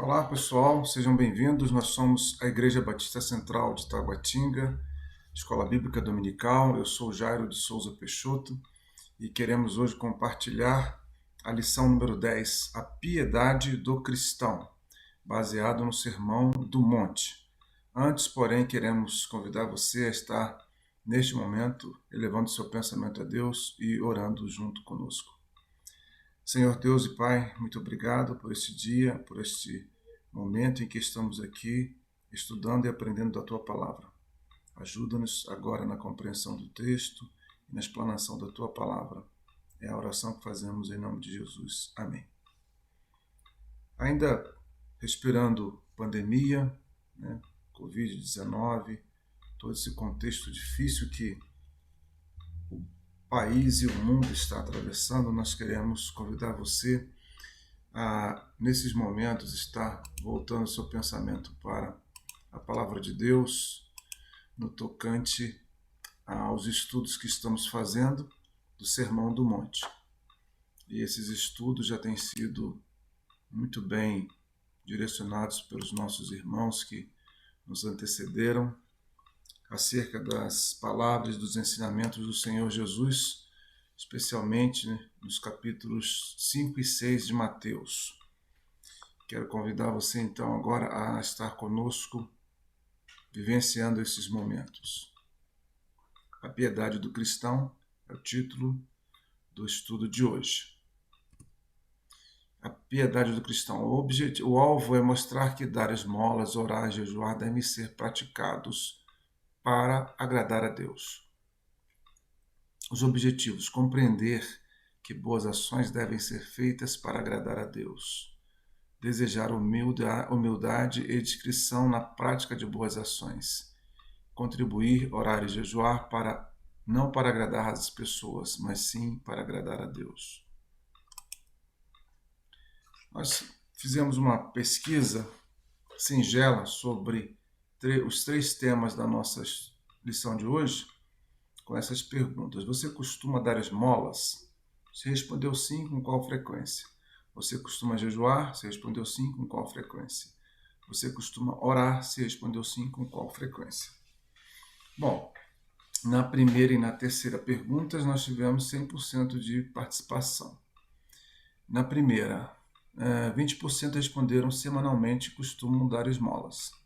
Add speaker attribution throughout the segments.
Speaker 1: Olá pessoal, sejam bem-vindos. Nós somos a Igreja Batista Central de Taguatinga, Escola Bíblica Dominical. Eu sou Jairo de Souza Peixoto e queremos hoje compartilhar a lição número 10, a piedade do cristão, baseado no Sermão do Monte. Antes, porém, queremos convidar você a estar neste momento elevando seu pensamento a Deus e orando junto conosco. Senhor Deus e Pai, muito obrigado por este dia, por este momento em que estamos aqui estudando e aprendendo da Tua Palavra. Ajuda-nos agora na compreensão do texto e na explanação da Tua Palavra. É a oração que fazemos em nome de Jesus. Amém. Ainda respirando pandemia, Covid-19, todo esse contexto difícil que o país e o mundo está atravessando, nós queremos convidar você a, nesses momentos, estar voltando seu pensamento para a Palavra de Deus no tocante aos estudos que estamos fazendo do Sermão do Monte. E esses estudos já têm sido muito bem direcionados pelos nossos irmãos que nos antecederam acerca das palavras, dos ensinamentos do Senhor Jesus, especialmente nos capítulos 5 e 6 de Mateus. Quero convidar você então agora a estar conosco, vivenciando esses momentos. A piedade do cristão é o título do estudo de hoje. A piedade do cristão. O alvo é mostrar que dar esmolas, orar e jejuar devem ser praticados para agradar a Deus. Os objetivos: compreender que boas ações devem ser feitas para agradar a Deus. Desejar humildade e discrição na prática de boas ações. Contribuir, orar e jejuar não para agradar as pessoas, mas sim para agradar a Deus. Nós fizemos uma pesquisa singela sobre os 3 temas da nossa lição de hoje, com essas perguntas. Você costuma dar esmolas? Você respondeu sim, com qual frequência? Você costuma jejuar? Você respondeu sim, com qual frequência? Você costuma orar? Você respondeu sim, com qual frequência? Bom, na primeira e na terceira perguntas nós tivemos 100% de participação. Na primeira, 20% responderam semanalmente costumam dar esmolas.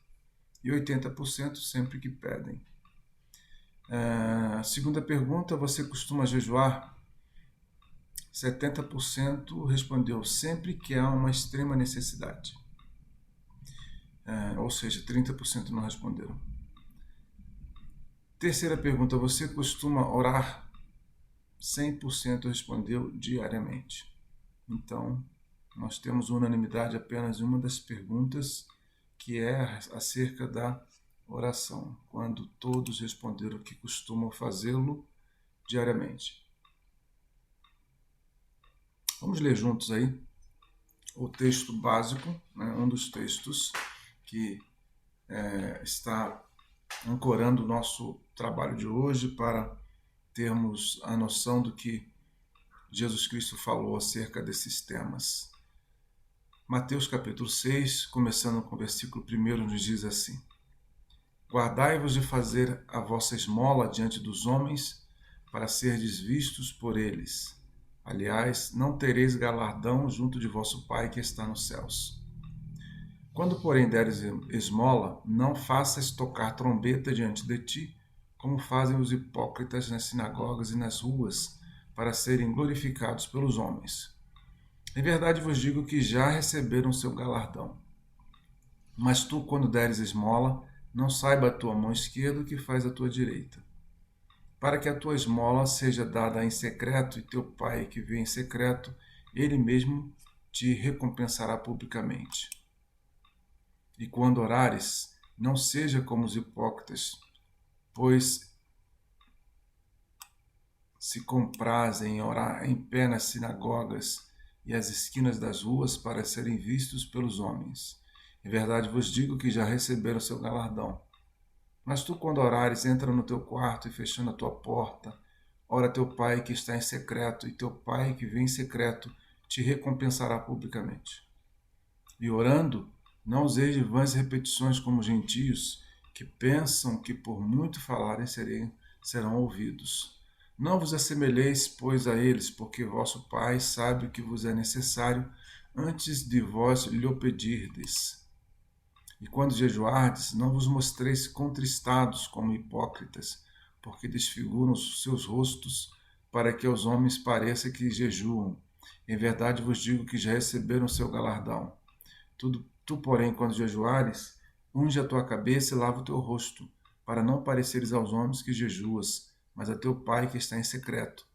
Speaker 1: E 80% sempre que pedem. Segunda pergunta, você costuma jejuar? 70% respondeu sempre que há uma extrema necessidade. Ou seja, 30% não responderam. Terceira pergunta, você costuma orar? 100% respondeu diariamente. Então, nós temos unanimidade apenas em uma das perguntas, que é acerca da oração, quando todos responderam que costumam fazê-lo diariamente. Vamos ler juntos aí o texto básico, um dos textos que está ancorando o nosso trabalho de hoje para termos a noção do que Jesus Cristo falou acerca desses temas. Mateus capítulo 6, começando com o versículo 1, nos diz assim: Guardai-vos de fazer a vossa esmola diante dos homens, para serdes vistos por eles. Aliás, não tereis galardão junto de vosso Pai que está nos céus. Quando, porém, deres esmola, não faças tocar trombeta diante de ti, como fazem os hipócritas nas sinagogas e nas ruas, para serem glorificados pelos homens. Em verdade vos digo que já receberam seu galardão. Mas tu, quando deres esmola, não saiba a tua mão esquerda o que faz a tua direita, para que a tua esmola seja dada em secreto, e teu Pai que vê em secreto, ele mesmo te recompensará publicamente. E quando orares, não seja como os hipócritas, pois se comprazem em orar em pé nas sinagogas e às esquinas das ruas para serem vistos pelos homens. Em verdade vos digo que já receberam seu galardão. Mas tu, quando orares, entra no teu quarto e, fechando a tua porta, ora teu Pai que está em secreto, e teu Pai que vem em secreto te recompensará publicamente. E orando, Não useis de vãs repetições como gentios, que pensam que por muito falarem serão ouvidos. Não vos assemelheis, pois, a eles, porque vosso Pai sabe o que vos é necessário antes de vós lhe o pedirdes. E quando jejuardes, não vos mostreis contristados como hipócritas, porque desfiguram os seus rostos, para que aos homens pareça que jejuam. Em verdade vos digo que já receberam o seu galardão. Tu, porém, quando jejuares, unge a tua cabeça e lava o teu rosto, para não pareceres aos homens que jejuas, mas a teu Pai que está em secreto.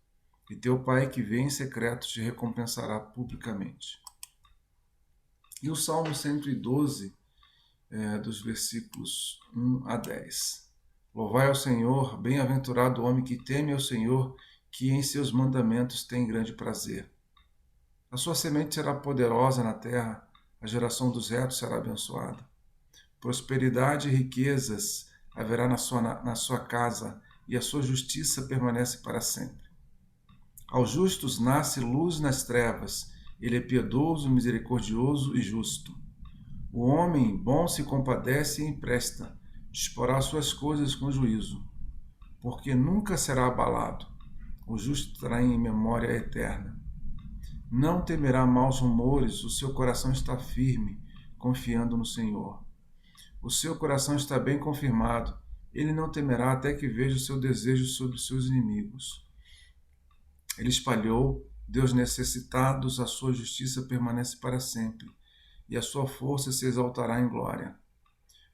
Speaker 1: E teu Pai que vê em secreto te recompensará publicamente. E o Salmo 112, dos versículos 1 a 10. Louvai ao Senhor, bem-aventurado o homem que teme ao Senhor, que em seus mandamentos tem grande prazer. A sua semente será poderosa na terra, a geração dos retos será abençoada. Prosperidade e riquezas haverá na sua casa, e a sua justiça permanece para sempre. Aos justos nasce luz nas trevas, ele é piedoso, misericordioso e justo. O homem bom se compadece e empresta, disporá suas coisas com juízo, porque nunca será abalado. O justo terá em memória eterna. Não temerá maus rumores, o seu coração está firme, confiando no Senhor. O seu coração está bem confirmado, ele não temerá até que veja o seu desejo sobre os seus inimigos. Ele espalhou, Deus necessitados, a sua justiça permanece para sempre, e a sua força se exaltará em glória.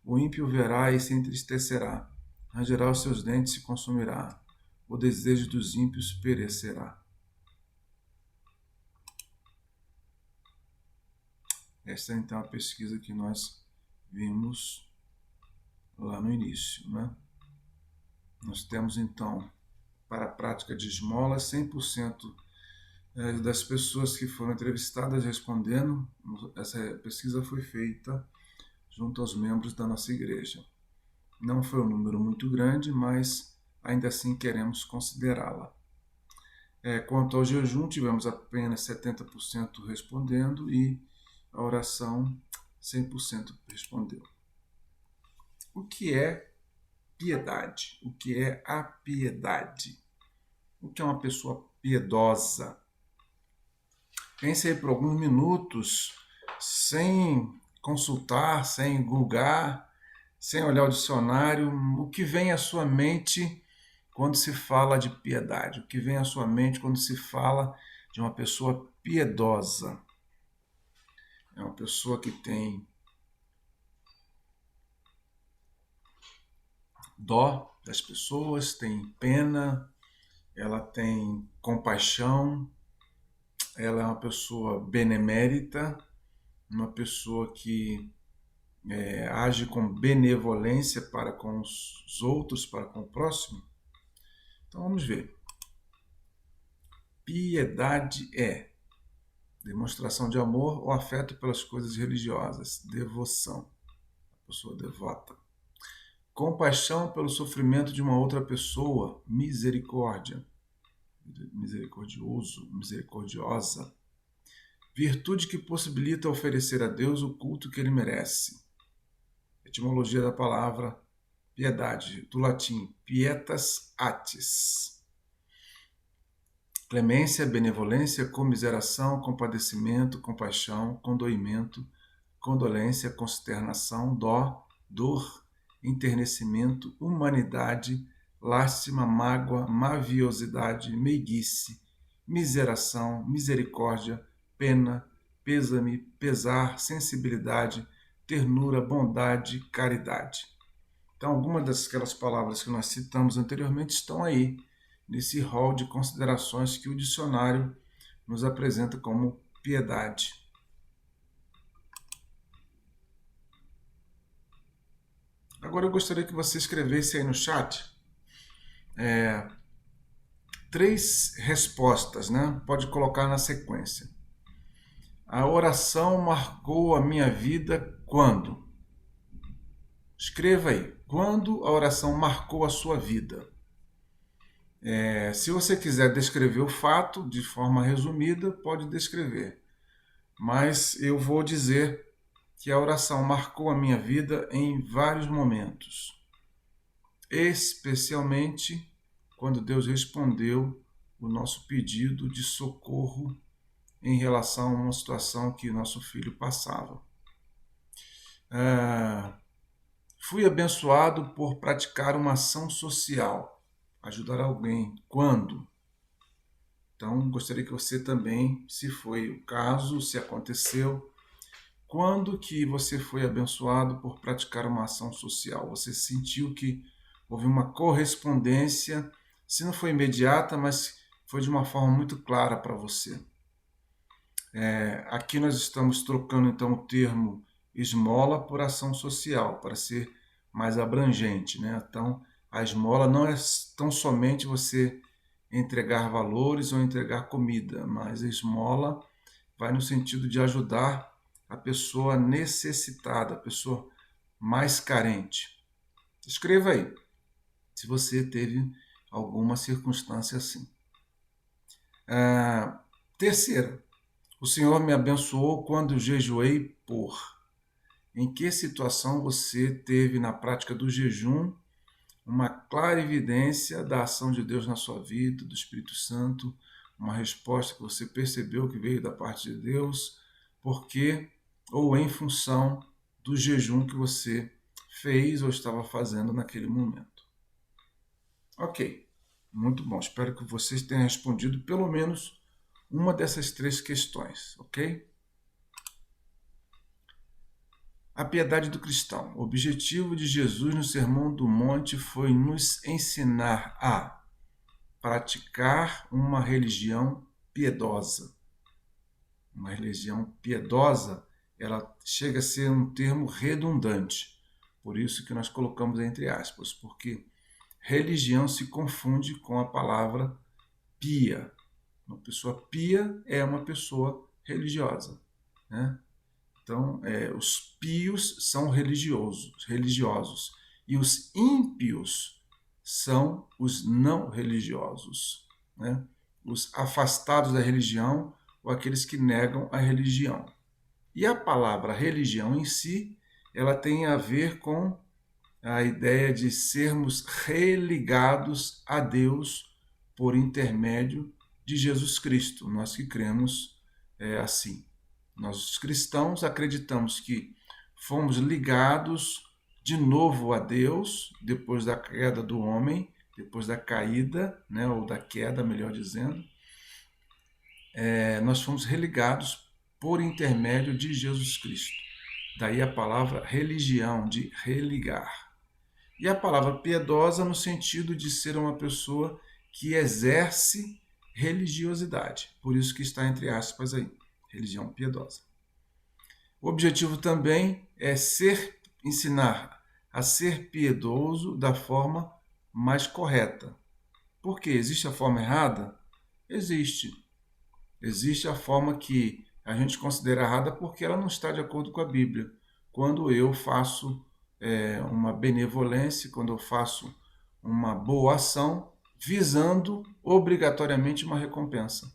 Speaker 1: O ímpio verá e se entristecerá, rangerá os seus dentes e se consumirá. O desejo dos ímpios perecerá. Esta é então a pesquisa que nós vimos lá no início, né? Nós temos então, para a prática de esmola, 100% das pessoas que foram entrevistadas respondendo. Essa pesquisa foi feita junto aos membros da nossa igreja. Não foi um número muito grande, mas ainda assim queremos considerá-la. Quanto ao jejum, tivemos apenas 70% respondendo e a oração 100% respondeu. O que é piedade? O que é a piedade? O que é uma pessoa piedosa? Pense aí por alguns minutos, sem consultar, sem googar, sem olhar o dicionário, o que vem à sua mente quando se fala de piedade? O que vem à sua mente quando se fala de uma pessoa piedosa? É uma pessoa que tem dó das pessoas, tem pena, ela tem compaixão, ela é uma pessoa benemérita, uma pessoa que age com benevolência para com os outros, para com o próximo. Então vamos ver. Piedade é demonstração de amor ou afeto pelas coisas religiosas, devoção, a pessoa devota. Compaixão pelo sofrimento de uma outra pessoa, misericórdia, misericordioso, misericordiosa. Virtude que possibilita oferecer a Deus o culto que ele merece. Etimologia da palavra piedade, do latim pietas atis. Clemência, benevolência, comiseração, compadecimento, compaixão, condoimento, condolência, consternação, dó, dor, enternecimento, humanidade, lástima, mágoa, maviosidade, meiguice, miseração, misericórdia, pena, pêsame, pesar, sensibilidade, ternura, bondade, caridade. Então, algumas daquelas palavras que nós citamos anteriormente estão aí, nesse rol de considerações que o dicionário nos apresenta como piedade. Agora eu gostaria que você escrevesse aí no chat 3 respostas, né? Pode colocar na sequência. A oração marcou a minha vida quando? Escreva aí. Quando a oração marcou a sua vida? Se você quiser descrever o fato de forma resumida, pode descrever. Mas eu vou dizer que a oração marcou a minha vida em vários momentos, especialmente quando Deus respondeu o nosso pedido de socorro em relação a uma situação que nosso filho passava. Fui abençoado por praticar uma ação social, ajudar alguém. Quando? Então, gostaria que você também, se foi o caso, se aconteceu, quando que você foi abençoado por praticar uma ação social? Você sentiu que houve uma correspondência, se não foi imediata, mas foi de uma forma muito clara para você. Aqui nós estamos trocando então o termo esmola por ação social, para ser mais abrangente, né? Então, a esmola não é tão somente você entregar valores ou entregar comida, mas a esmola vai no sentido de ajudar a pessoa necessitada, a pessoa mais carente. Escreva aí, se você teve alguma circunstância assim. Terceira, o Senhor me abençoou quando jejuei por. Em que situação você teve na prática do jejum uma clara evidência da ação de Deus na sua vida, do Espírito Santo, uma resposta que você percebeu que veio da parte de Deus, porque ou em função do jejum que você fez ou estava fazendo naquele momento. Ok, muito bom. Espero que vocês tenham respondido pelo menos uma dessas três questões, ok? A piedade do cristão. O objetivo de Jesus no Sermão do Monte foi nos ensinar a praticar uma religião piedosa. Uma religião piedosa, ela chega a ser um termo redundante. Por isso que nós colocamos entre aspas, porque religião se confunde com a palavra pia. Uma pessoa pia é uma pessoa religiosa, né? Então, os pios são religiosos e os ímpios são os não religiosos, né? Os afastados da religião ou aqueles que negam a religião. E a palavra religião em si, ela tem a ver com a ideia de sermos religados a Deus por intermédio de Jesus Cristo. Nós que cremos assim. Nós, os cristãos, acreditamos que fomos ligados de novo a Deus depois da queda do homem, depois da caída, né, ou da queda, melhor dizendo. Nós fomos religados por intermédio de Jesus Cristo. Daí a palavra religião, de religar. E a palavra piedosa no sentido de ser uma pessoa que exerce religiosidade. Por isso que está entre aspas aí, religião piedosa. O objetivo também é ensinar a ser piedoso da forma mais correta. Por quê? Existe a forma errada? Existe. Existe a forma que a gente considera errada porque ela não está de acordo com a Bíblia. Quando eu faço uma benevolência, quando eu faço uma boa ação, visando obrigatoriamente uma recompensa,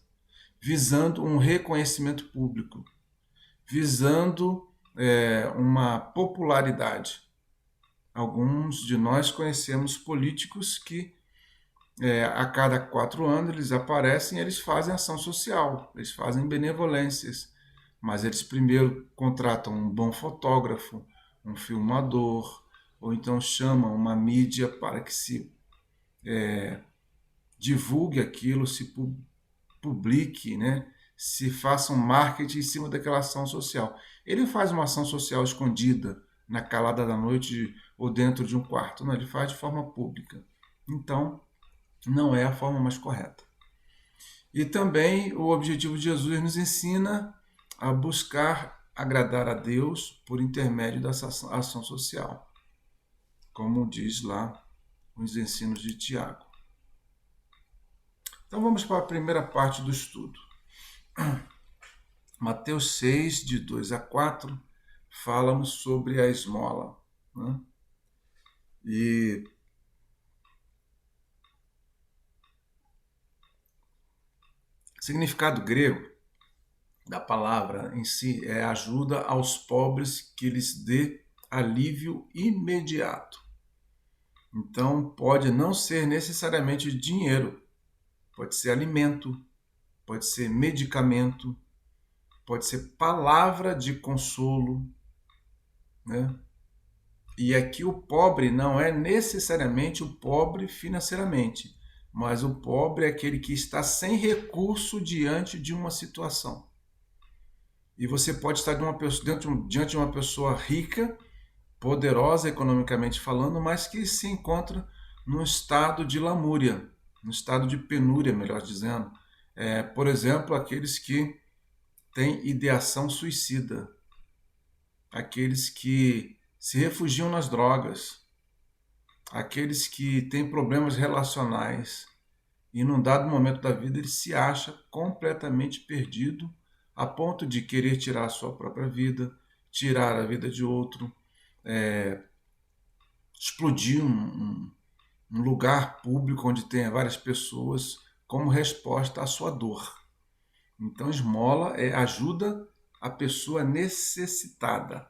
Speaker 1: visando um reconhecimento público, visando uma popularidade. Alguns de nós conhecemos políticos que a cada 4 anos eles aparecem e eles fazem ação social, eles fazem benevolências, mas eles primeiro contratam um bom fotógrafo, um filmador, ou então chamam uma mídia para que se divulgue aquilo, se publique, né? Se faça um marketing em cima daquela ação social. Ele faz uma ação social escondida, na calada da noite ou dentro de um quarto. Não, ele faz de forma pública. Então, não é a forma mais correta. E também o objetivo de Jesus nos ensina a buscar agradar a Deus por intermédio dessa ação social, como diz lá os ensinos de Tiago. Então vamos para a primeira parte do estudo. Mateus 6, de 2 a 4, fala-nos sobre a esmola. Né? E significado grego, da palavra em si é ajuda aos pobres que lhes dê alívio imediato. Então, pode não ser necessariamente dinheiro, pode ser alimento, pode ser medicamento, pode ser palavra de consolo, né? E aqui o pobre não é necessariamente o pobre financeiramente, mas o pobre é aquele que está sem recurso diante de uma situação. E você pode estar diante de uma pessoa rica, poderosa economicamente falando, mas que se encontra num estado de lamúria, num estado de penúria, melhor dizendo. Por exemplo, aqueles que têm ideação suicida, aqueles que se refugiam nas drogas, aqueles que têm problemas relacionais e num dado momento da vida ele se acha completamente perdido a ponto de querer tirar a sua própria vida, tirar a vida de outro, explodir um lugar público onde tenha várias pessoas como resposta à sua dor. Então, esmola ajuda a pessoa necessitada,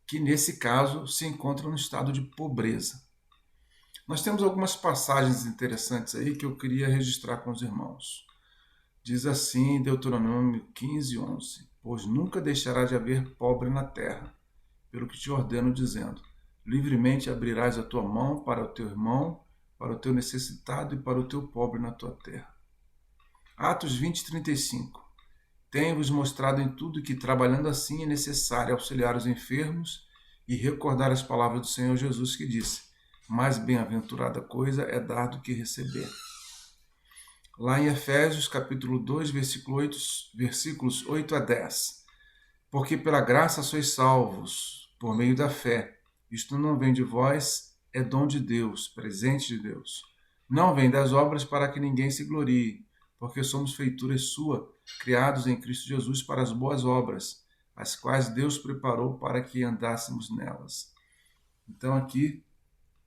Speaker 1: que nesse caso se encontra no estado de pobreza. Nós temos algumas passagens interessantes aí que eu queria registrar com os irmãos. Diz assim em Deuteronômio 15:11: Pois nunca deixará de haver pobre na terra, pelo que te ordeno, dizendo: livremente abrirás a tua mão para o teu irmão, para o teu necessitado e para o teu pobre na tua terra. Atos 20:35: Tenho-vos mostrado em tudo que, trabalhando assim, é necessário auxiliar os enfermos e recordar as palavras do Senhor Jesus, que disse: mais bem-aventurada coisa é dar do que receber. Lá em Efésios, capítulo 2, versículos 8 a 10. Porque pela graça sois salvos, por meio da fé. Isto não vem de vós, é dom de Deus, presente de Deus. Não vem das obras para que ninguém se glorie, porque somos feitura sua, criados em Cristo Jesus para as boas obras, as quais Deus preparou para que andássemos nelas. Então aqui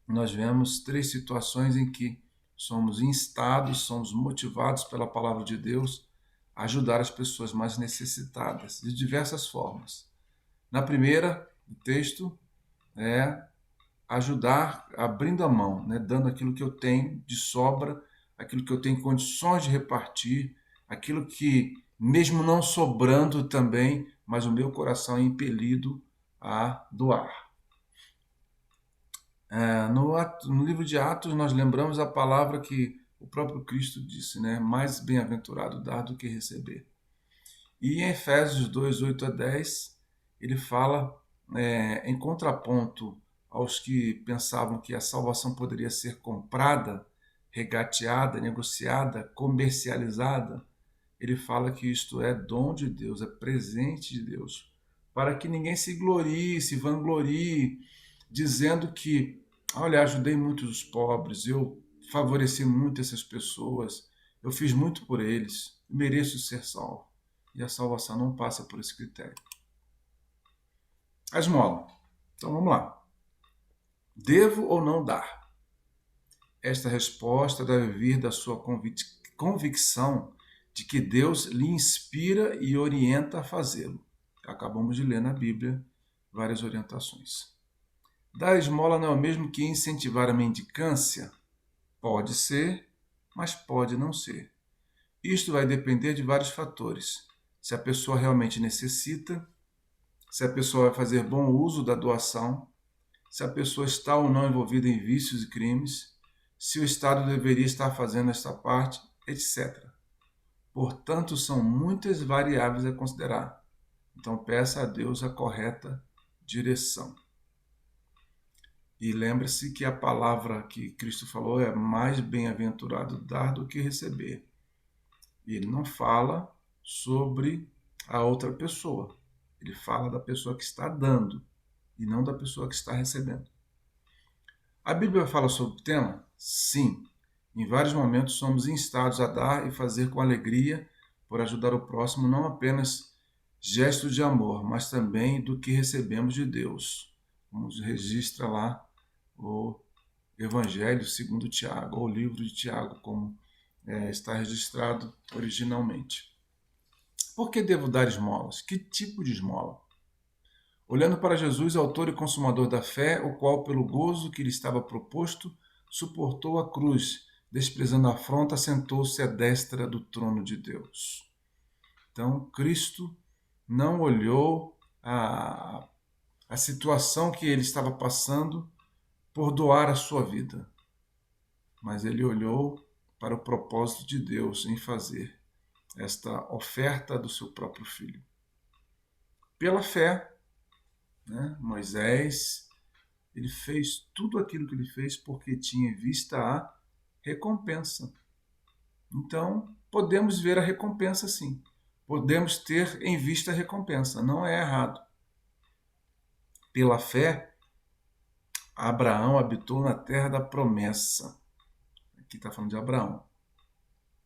Speaker 1: nós vemos três situações em que somos instados, somos motivados pela palavra de Deus a ajudar as pessoas mais necessitadas, de diversas formas. Na primeira, o texto é ajudar abrindo a mão, né, dando aquilo que eu tenho de sobra, aquilo que eu tenho condições de repartir, aquilo que, mesmo não sobrando também, mas o meu coração é impelido a doar. No livro de Atos, nós lembramos a palavra que o próprio Cristo disse, né? Mais bem-aventurado dar do que receber. E em Efésios 2, 8 a 10, ele fala, em contraponto aos que pensavam que a salvação poderia ser comprada, regateada, negociada, comercializada, ele fala que isto é dom de Deus, é presente de Deus, para que ninguém se glorie, se vanglorie, dizendo que, olha, ajudei muitos pobres, eu favoreci muito essas pessoas, eu fiz muito por eles, mereço ser salvo. E a salvação não passa por esse critério. A esmola. Então vamos lá. Devo ou não dar? Esta resposta deve vir da sua convicção de que Deus lhe inspira e orienta a fazê-lo. Acabamos de ler na Bíblia várias orientações. Dar esmola não é o mesmo que incentivar a mendicância? Pode ser, mas pode não ser. Isto vai depender de vários fatores. Se a pessoa realmente necessita, se a pessoa vai fazer bom uso da doação, se a pessoa está ou não envolvida em vícios e crimes, se o Estado deveria estar fazendo esta parte, etc. Portanto, são muitas variáveis a considerar. Então, peça a Deus a correta direção. E lembre-se que a palavra que Cristo falou é mais bem-aventurado dar do que receber. E ele não fala sobre a outra pessoa. Ele fala da pessoa que está dando e não da pessoa que está recebendo. A Bíblia fala sobre o tema? Sim. Em vários momentos somos instados a dar e fazer com alegria por ajudar o próximo, não apenas gesto de amor, mas também do que recebemos de Deus. Como registra lá o Evangelho segundo Tiago, ou o livro de Tiago, como está registrado originalmente. Por que devo dar esmolas? Que tipo de esmola? Olhando para Jesus, autor e consumador da fé, o qual, pelo gozo que lhe estava proposto, suportou a cruz, desprezando a afronta, sentou-se à destra do trono de Deus. Então, Cristo não olhou a situação que ele estava passando por doar a sua vida, mas ele olhou para o propósito de Deus em fazer esta oferta do seu próprio filho. Pela fé, né, Moisés, ele fez tudo aquilo que ele fez porque tinha em vista a recompensa. Então, podemos ver a recompensa sim. Podemos ter em vista a recompensa, não é errado. Pela fé, Abraão habitou na terra da promessa. Aqui está falando de Abraão.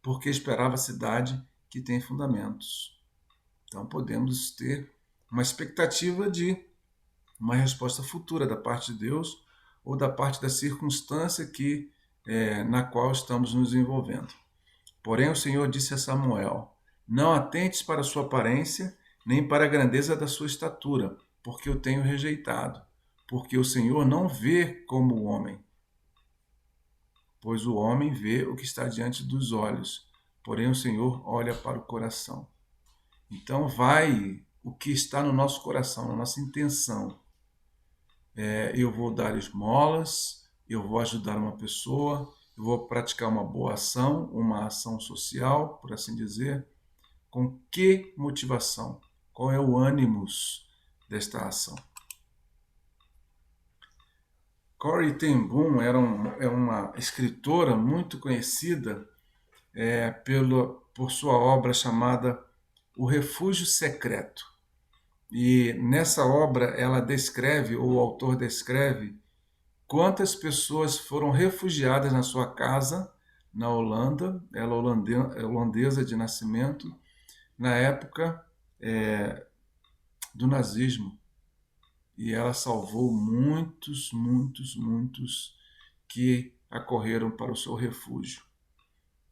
Speaker 1: Porque esperava a cidade que tem fundamentos. Então podemos ter uma expectativa de uma resposta futura da parte de Deus ou da parte da circunstância na qual estamos nos envolvendo. Porém, o Senhor disse a Samuel: não atentes para a sua aparência, nem para a grandeza da sua estatura, porque eu tenho rejeitado. Porque o Senhor não vê como o homem, pois o homem vê o que está diante dos olhos, porém o Senhor olha para o coração. Então vai o que está no nosso coração, na nossa intenção. Eu vou dar esmolas, eu vou ajudar uma pessoa, eu vou praticar uma boa ação, uma ação social, por assim dizer. Com que motivação? Qual é o ânimos desta ação? Corrie ten Boom é uma escritora muito conhecida por sua obra chamada O Refúgio Secreto. E nessa obra ela descreve, ou o autor descreve, quantas pessoas foram refugiadas na sua casa, na Holanda, ela é holandesa de nascimento, na época do nazismo. E ela salvou muitos que acorreram para o seu refúgio.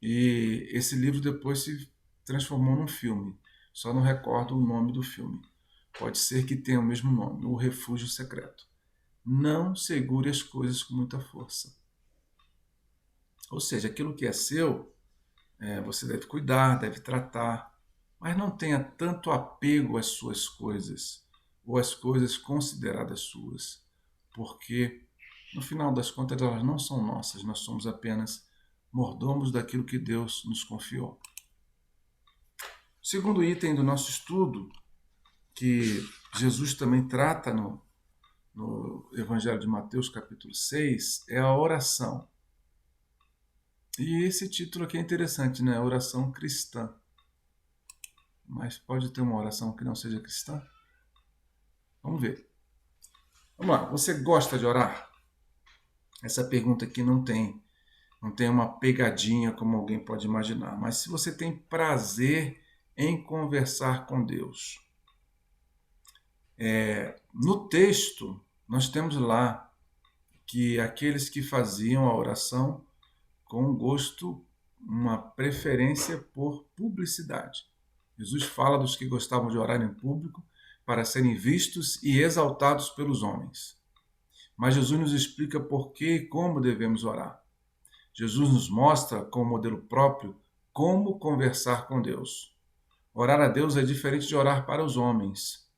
Speaker 1: E esse livro depois se transformou num filme. Só não recordo o nome do filme. Pode ser que tenha o mesmo nome, O Refúgio Secreto. Não segure as coisas com muita força. Ou seja, aquilo que é seu, você deve cuidar, deve tratar, mas não tenha tanto apego às suas coisas, ou às coisas consideradas suas, porque, no final das contas, elas não são nossas, nós somos apenas mordomos daquilo que Deus nos confiou. O segundo item do nosso estudo, que Jesus também trata no Evangelho de Mateus, capítulo 6, é a oração. E esse título aqui é interessante, né? Oração cristã. Mas pode ter uma oração que não seja cristã? Vamos ver. Vamos lá. Você gosta de orar? Essa pergunta aqui não tem uma pegadinha como alguém pode imaginar. Mas se você tem prazer em conversar com Deus. No texto, nós temos lá que aqueles que faziam a oração com gosto, uma preferência por publicidade. Jesus fala dos que gostavam de orar em público para serem vistos e exaltados pelos homens. Mas Jesus nos explica por que e como devemos orar. Jesus nos mostra, como modelo próprio, como conversar com Deus. Orar a Deus é diferente de orar para os homens,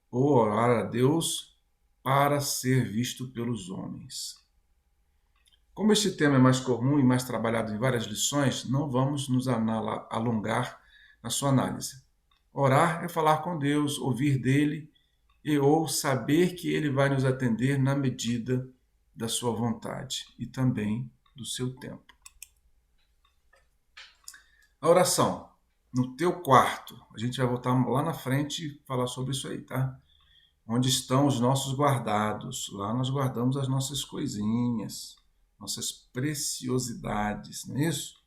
Speaker 1: ou orar a Deus para ser visto pelos homens. Como este tema é mais comum e mais trabalhado em várias lições, não vamos nos alongar na sua análise. Orar é falar com Deus, ouvir dele ou saber que ele vai nos atender na medida da sua vontade e também do seu tempo. A oração. No teu quarto. A gente vai voltar lá na frente e falar sobre isso aí, tá? Onde estão os nossos guardados. Lá nós guardamos as nossas coisinhas, nossas preciosidades, não é isso?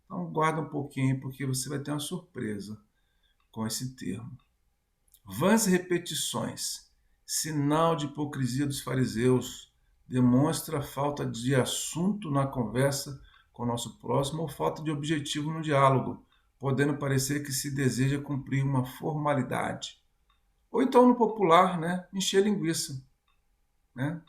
Speaker 1: Então guarda um pouquinho, porque você vai ter uma surpresa com esse termo. Vãs repetições, sinal de hipocrisia dos fariseus, demonstra falta de assunto na conversa com o nosso próximo ou falta de objetivo no diálogo, podendo parecer que se deseja cumprir uma formalidade. Ou então, no popular, né, encher linguiça, né?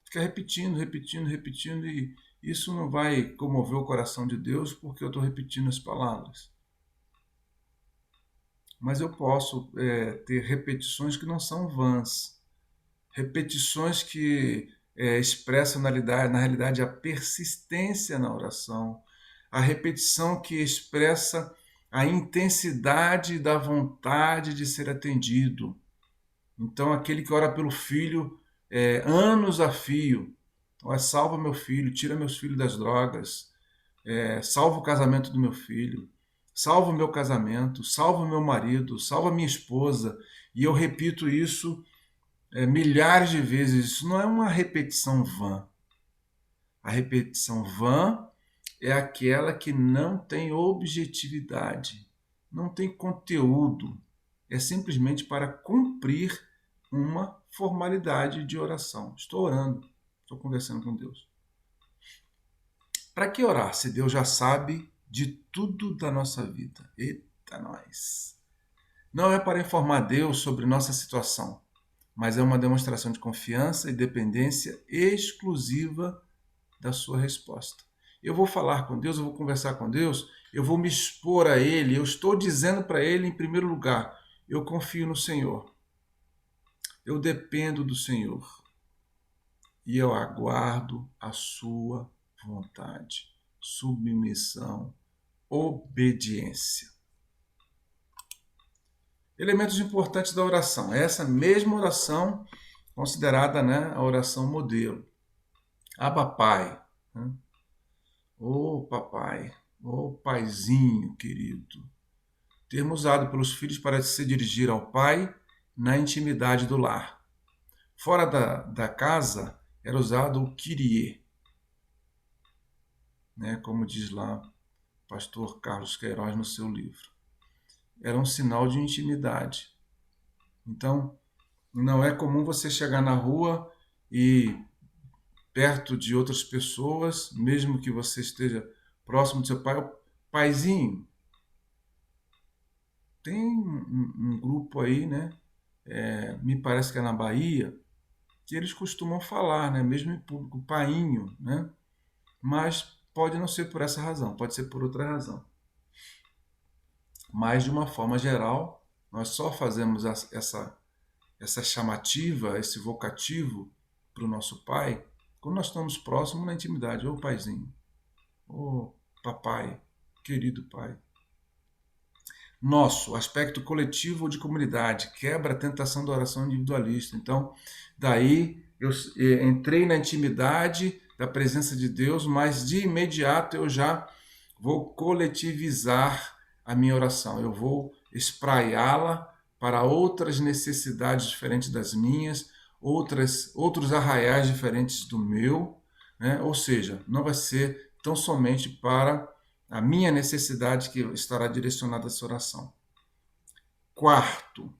Speaker 1: Fica repetindo, repetindo, repetindo, e isso não vai comover o coração de Deus porque eu estou repetindo as palavras. Mas eu posso ter repetições que não são vãs, repetições que expressam na realidade a persistência na oração, a repetição que expressa a intensidade da vontade de ser atendido. Então, aquele que ora pelo filho anos a fio, salva meu filho, tira meus filhos das drogas, salva o casamento do meu filho, salva o meu casamento, salva o meu marido, salva a minha esposa. E eu repito isso milhares de vezes. Isso não é uma repetição vã. A repetição vã é aquela que não tem objetividade, não tem conteúdo. É simplesmente para cumprir uma formalidade de oração. Estou orando, estou conversando com Deus. Para que orar se Deus já sabe de tudo da nossa vida? Eita, nós! Não é para informar Deus sobre nossa situação, mas é uma demonstração de confiança e dependência exclusiva da sua resposta. Eu vou falar com Deus, eu vou conversar com Deus, eu vou me expor a Ele, eu estou dizendo para Ele, em primeiro lugar, eu confio no Senhor, eu dependo do Senhor e eu aguardo a sua vontade, submissão, obediência. Elementos importantes da oração. Essa mesma oração considerada, né, a oração modelo. Abba Pai. Né? Ô papai, ô paizinho querido. Termo usado pelos filhos para se dirigir ao pai na intimidade do lar. Fora da casa era usado o Kyrie, né, como diz lá o pastor Carlos Queiroz no seu livro. Era um sinal de intimidade. Então, não é comum você chegar na rua e perto de outras pessoas, mesmo que você esteja próximo do seu pai, o paizinho. Tem um grupo aí, né? Me parece que é na Bahia, que eles costumam falar, né? Mesmo em público, painho, né? Mas pode não ser por essa razão, pode ser por outra razão. Mas, de uma forma geral, nós só fazemos essa chamativa, esse vocativo para o nosso pai, quando nós estamos próximos na intimidade. Ô paizinho, ô papai, querido pai. Nosso, aspecto coletivo ou de comunidade, quebra a tentação da oração individualista. Então, daí eu entrei na intimidade da presença de Deus, mas de imediato eu já vou coletivizar a minha oração. Eu vou espraiá-la para outras necessidades diferentes das minhas, outros arraiais diferentes do meu, né? Ou seja, não vai ser tão somente para a minha necessidade que estará direcionada a essa oração. Quarto,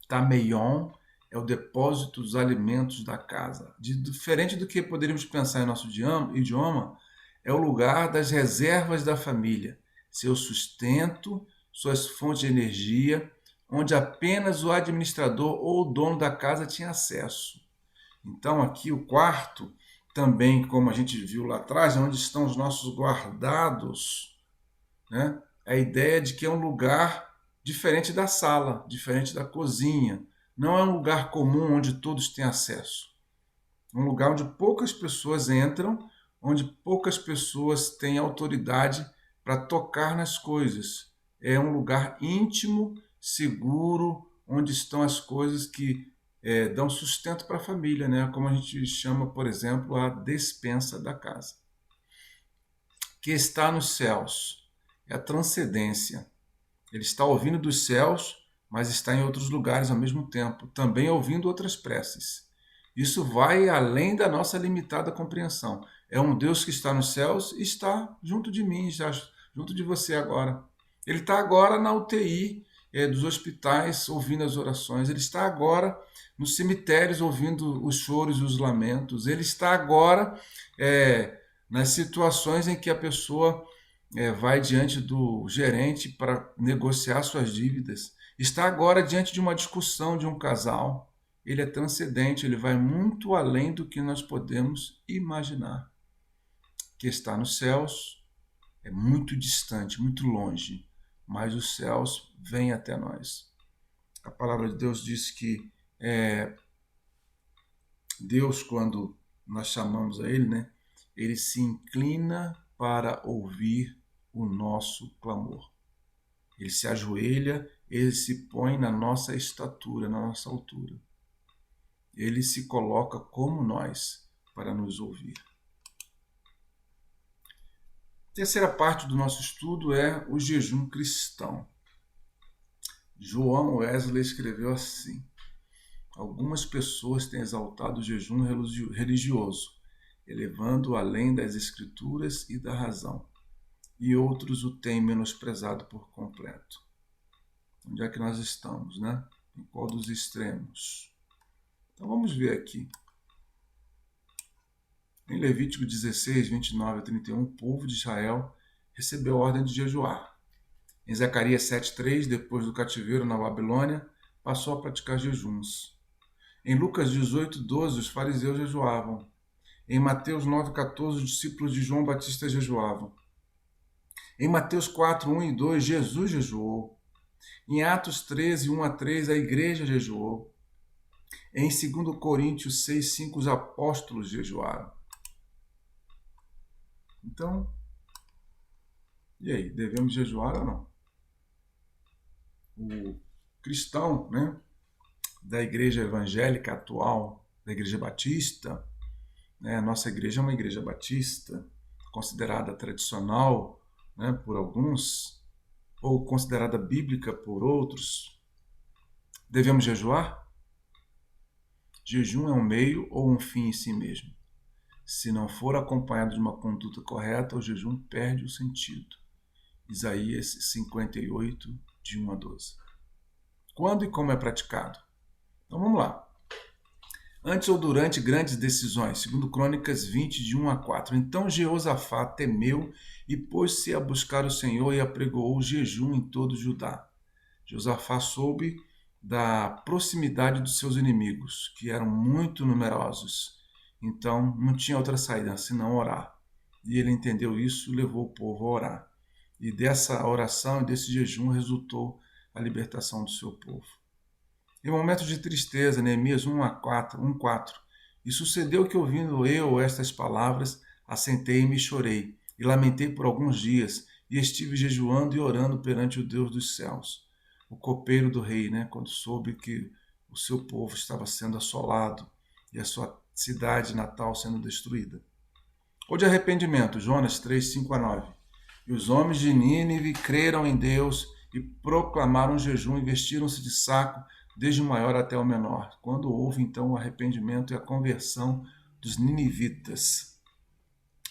Speaker 1: tameion é o depósito dos alimentos da casa. Diferente do que poderíamos pensar em nosso idioma, é o lugar das reservas da família, seu sustento, suas fontes de energia, onde apenas o administrador ou o dono da casa tinha acesso. Então, aqui o quarto, também, como a gente viu lá atrás, onde estão os nossos guardados, né? A ideia de que é um lugar diferente da sala, diferente da cozinha. Não é um lugar comum onde todos têm acesso. É um lugar onde poucas pessoas entram, onde poucas pessoas têm autoridade para tocar nas coisas. É um lugar íntimo, seguro, onde estão as coisas que dão sustento para a família, né? Como a gente chama, por exemplo, a despensa da casa. Que está nos céus é a transcendência. Ele está ouvindo dos céus, mas está em outros lugares ao mesmo tempo, também ouvindo outras preces. Isso vai além da nossa limitada compreensão. É um Deus que está nos céus e está junto de mim, está junto de você agora. Ele está agora na UTI dos hospitais ouvindo as orações. Ele está agora nos cemitérios ouvindo os choros e os lamentos. Ele está agora nas situações em que a pessoa vai diante do gerente para negociar suas dívidas, está agora diante de uma discussão de um casal. Ele é transcendente, ele vai muito além do que nós podemos imaginar. Que está nos céus é muito distante, muito longe, mas os céus vêm até nós. A palavra de Deus diz que Deus, quando nós chamamos a Ele, né, Ele se inclina para ouvir o nosso clamor. Ele se ajoelha, ele se põe na nossa estatura, na nossa altura. Ele se coloca como nós para nos ouvir. A terceira parte do nosso estudo é o jejum cristão. João Wesley escreveu assim: algumas pessoas têm exaltado o jejum religioso, elevando-o além das escrituras e da razão, e outros o têm menosprezado por completo. Onde é que nós estamos, né? Em qual dos extremos? Então vamos ver aqui. Em Levítico 16, 29 a 31, o povo de Israel recebeu a ordem de jejuar. Em Zacarias 7,3, depois do cativeiro na Babilônia, passou a praticar jejuns. Em Lucas 18,12, os fariseus jejuavam. Em Mateus 9,14, os discípulos de João Batista jejuavam. Em Mateus 4:1 e 2, Jesus jejuou. Em Atos 13, 1 a 3, a igreja jejuou. Em 2 Coríntios 6, 5, os apóstolos jejuaram. Então, e aí, devemos jejuar ou não? O cristão, né, da igreja evangélica atual, da igreja batista, né, a nossa igreja é uma igreja batista, considerada tradicional, né, por alguns, ou considerada bíblica por outros. Devemos jejuar? Jejum é um meio ou um fim em si mesmo. Se não for acompanhado de uma conduta correta, o jejum perde o sentido. Isaías 58, de 1 a 12. Quando e como é praticado? Então vamos lá. Antes ou durante grandes decisões, segundo Crônicas 20, de 1 a 4. Então Jeosafá temeu e pôs-se a buscar o Senhor e apregoou o jejum em todo Judá. Jeosafá soube da proximidade dos seus inimigos, que eram muito numerosos. Então não tinha outra saída senão orar. E ele entendeu isso e levou o povo a orar. E dessa oração e desse jejum resultou a libertação do seu povo. Em momentos de tristeza, Neemias 1:4, e sucedeu que, ouvindo eu estas palavras, assentei-me e chorei, e lamentei por alguns dias, e estive jejuando e orando perante o Deus dos céus. O copeiro do rei, né, quando soube que o seu povo estava sendo assolado e a sua cidade natal sendo destruída. Ou de arrependimento, Jonas 3, 5 a 9. E os homens de Nínive creram em Deus e proclamaram jejum e vestiram-se de saco, desde o maior até o menor. Quando houve então o arrependimento e a conversão dos ninivitas.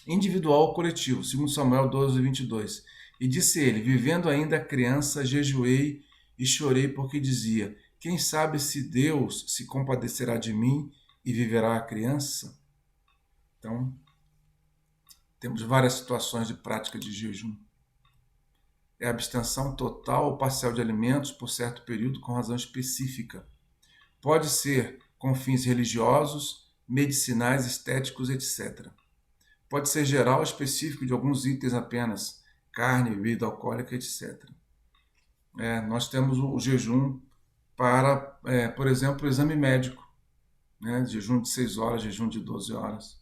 Speaker 1: Individual ou coletivo, 2 Samuel 12, 22. E disse ele, vivendo ainda criança, jejuei e chorei porque dizia, quem sabe se Deus se compadecerá de mim e viverá a criança? Então, temos várias situações de prática de jejum. É a abstenção total ou parcial de alimentos por certo período com razão específica. Pode ser com fins religiosos, medicinais, estéticos, etc. Pode ser geral ou específico de alguns itens apenas, carne, bebida alcoólica, etc. Nós temos o jejum para, por exemplo, o exame médico, né? Jejum de 6 horas, jejum de 12 horas.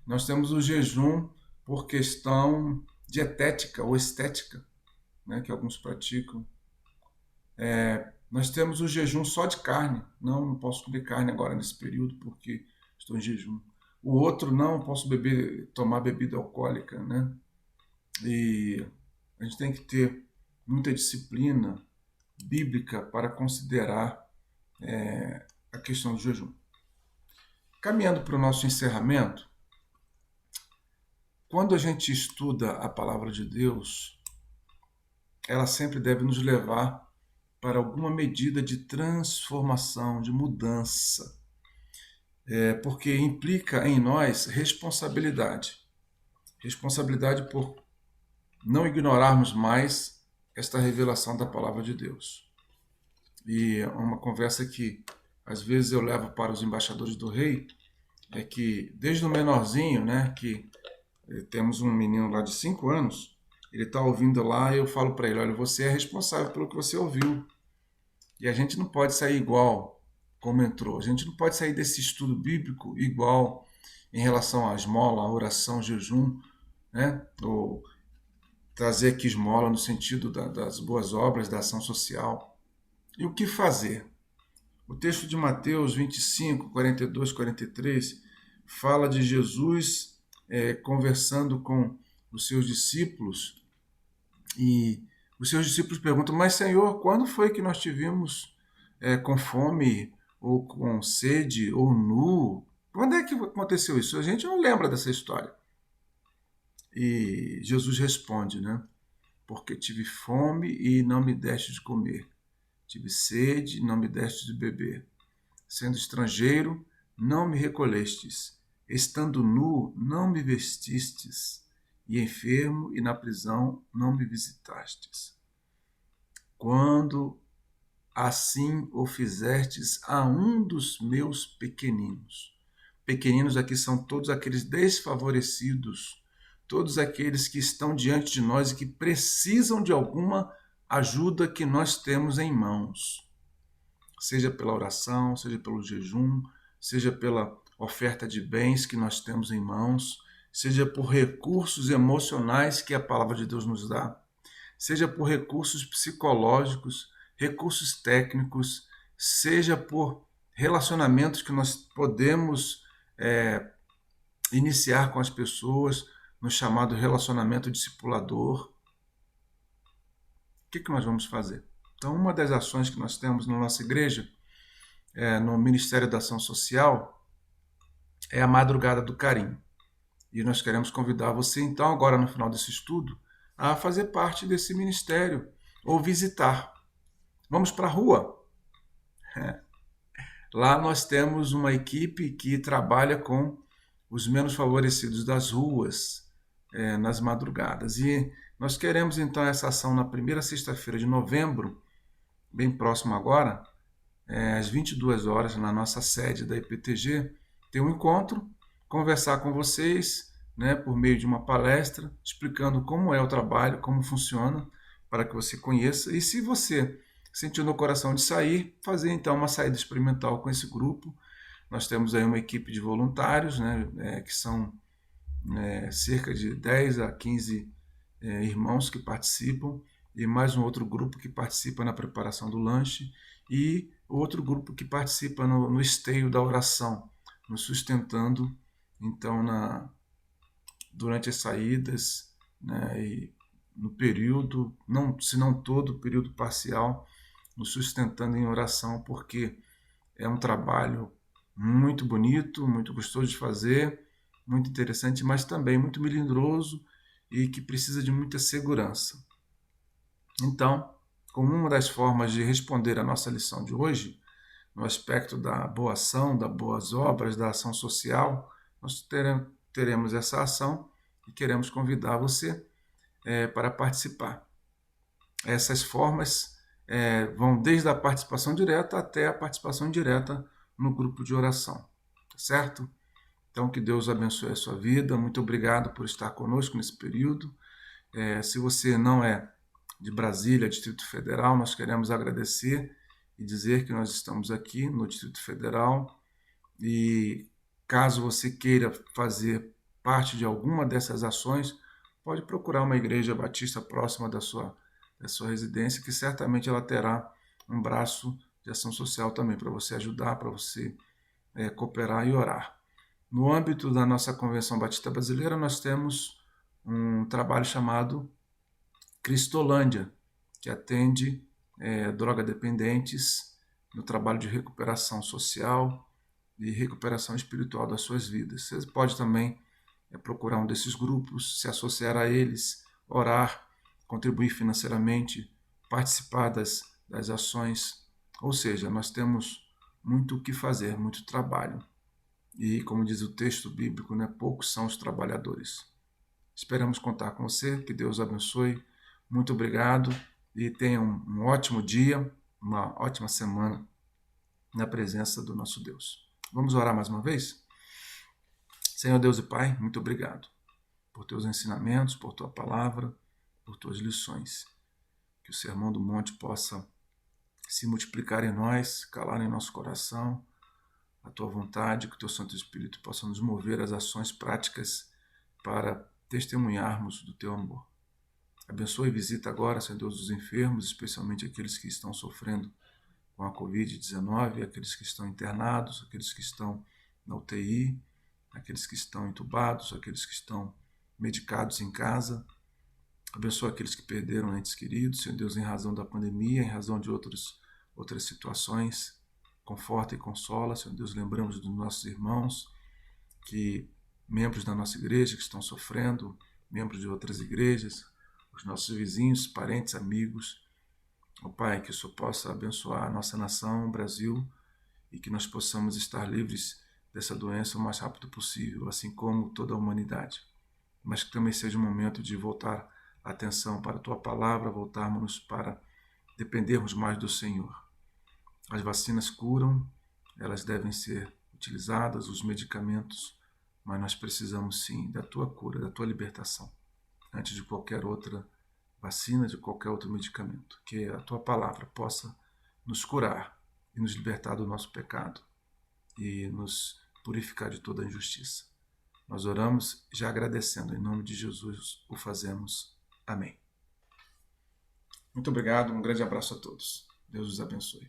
Speaker 1: Nós temos o jejum por questão dietética ou estética, né, que alguns praticam. Nós temos o jejum só de carne. Não posso comer carne agora nesse período porque estou em jejum. O outro, não posso tomar bebida alcoólica, né? E a gente tem que ter muita disciplina bíblica para considerar a questão do jejum. Caminhando para o nosso encerramento, quando a gente estuda a palavra de Deus, ela sempre deve nos levar para alguma medida de transformação, de mudança, porque implica em nós responsabilidade. Responsabilidade por não ignorarmos mais esta revelação da palavra de Deus. E uma conversa que às vezes eu levo para os embaixadores do rei é que desde o menorzinho, né, que temos um menino lá de 5 anos, ele está ouvindo lá e eu falo para ele, olha, você é responsável pelo que você ouviu. E a gente não pode sair igual como entrou. A gente não pode sair desse estudo bíblico igual em relação à esmola, à oração, jejum, né? Ou trazer aqui esmola no sentido das boas obras, da ação social. E o que fazer? O texto de Mateus 25, 42, 43 fala de Jesus conversando com os seus discípulos e os seus discípulos perguntam, mas Senhor, quando foi que nós te vimos com fome ou com sede ou nu? Quando é que aconteceu isso? A gente não lembra dessa história. E Jesus responde, né? Porque tive fome e não me deste de comer. Tive sede e não me deste de beber. Sendo estrangeiro, não me recolhestes. Estando nu, não me vestistes. E enfermo e na prisão, não me visitastes. Quando assim o fizestes a um dos meus pequeninos. Pequeninos aqui são todos aqueles desfavorecidos, todos aqueles que estão diante de nós e que precisam de alguma ajuda que nós temos em mãos. Seja pela oração, seja pelo jejum, seja pela oferta de bens que nós temos em mãos, seja por recursos emocionais que a palavra de Deus nos dá, seja por recursos psicológicos, recursos técnicos, seja por relacionamentos que nós podemos iniciar com as pessoas no chamado relacionamento discipulador. O que nós vamos fazer? Então, uma das ações que nós temos na nossa igreja, no Ministério da Ação Social, é a Madrugada do Carinho. E nós queremos convidar você, então, agora no final desse estudo, a fazer parte desse ministério ou visitar. Vamos para a rua. Lá nós temos uma equipe que trabalha com os menos favorecidos das ruas nas madrugadas. E nós queremos então essa ação na primeira sexta-feira de novembro, bem próximo agora, às 22 horas, na nossa sede da IPTG, ter um encontro, conversar com vocês, né, por meio de uma palestra, explicando como é o trabalho, como funciona, para que você conheça. E se você sentiu no coração de sair, fazer então uma saída experimental com esse grupo. Nós temos aí uma equipe de voluntários, né, que são cerca de 10 a 15 irmãos que participam, e mais um outro grupo que participa na preparação do lanche, e outro grupo que participa no esteio da oração, nos sustentando então durante as saídas, né, e no período, não, se não todo o período parcial, nos sustentando em oração, porque é um trabalho muito bonito, muito gostoso de fazer, muito interessante, mas também muito melindroso e que precisa de muita segurança. Então, como uma das formas de responder à nossa lição de hoje, no aspecto da boa ação, das boas obras, da ação social, nós teremos essa ação e queremos convidar você para participar. Essas formas vão desde a participação direta até a participação indireta no grupo de oração, certo? Então, que Deus abençoe a sua vida. Muito obrigado por estar conosco nesse período. Se você não é de Brasília, Distrito Federal, nós queremos agradecer e dizer que nós estamos aqui no Distrito Federal e caso você queira fazer parte de alguma dessas ações, pode procurar uma igreja batista próxima da sua residência, que certamente ela terá um braço de ação social também para você ajudar, para você cooperar e orar. No âmbito da nossa Convenção Batista Brasileira, nós temos um trabalho chamado Cristolândia, que atende drogadependentes no trabalho de recuperação social e recuperação espiritual das suas vidas. Você pode também procurar um desses grupos, se associar a eles, orar, contribuir financeiramente, participar das ações. Ou seja, nós temos muito o que fazer, muito trabalho. E, como diz o texto bíblico, poucos são os trabalhadores. Esperamos contar com você, que Deus abençoe. Muito obrigado e tenha um ótimo dia, uma ótima semana na presença do nosso Deus. Vamos orar mais uma vez? Senhor Deus e Pai, muito obrigado por teus ensinamentos, por tua palavra, por tuas lições. Que o Sermão do Monte possa se multiplicar em nós, calar em nosso coração a tua vontade, que o teu Santo Espírito possa nos mover às ações práticas para testemunharmos do teu amor. Abençoe e visita agora, Senhor Deus, os enfermos, especialmente aqueles que estão sofrendo com a Covid-19, aqueles que estão internados, aqueles que estão na UTI, aqueles que estão entubados, aqueles que estão medicados em casa. Abençoa aqueles que perderam entes queridos, Senhor Deus, em razão da pandemia, em razão de outras situações. Conforta e consola, Senhor Deus, lembramos dos nossos irmãos, membros da nossa igreja que estão sofrendo, membros de outras igrejas, os nossos vizinhos, parentes, amigos. Ó Pai, que o Senhor possa abençoar a nossa nação, o Brasil, e que nós possamos estar livres dessa doença o mais rápido possível, assim como toda a humanidade. Mas que também seja um momento de voltar a atenção para a Tua Palavra, voltarmos para dependermos mais do Senhor. As vacinas curam, elas devem ser utilizadas, os medicamentos, mas nós precisamos sim da Tua cura, da Tua libertação, antes de qualquer outra vacina, de qualquer outro medicamento. Que a Tua Palavra possa nos curar e nos libertar do nosso pecado e nos purificar de toda a injustiça. Nós oramos já agradecendo, em nome de Jesus o fazemos. Amém. Muito obrigado, um grande abraço a todos. Deus os abençoe.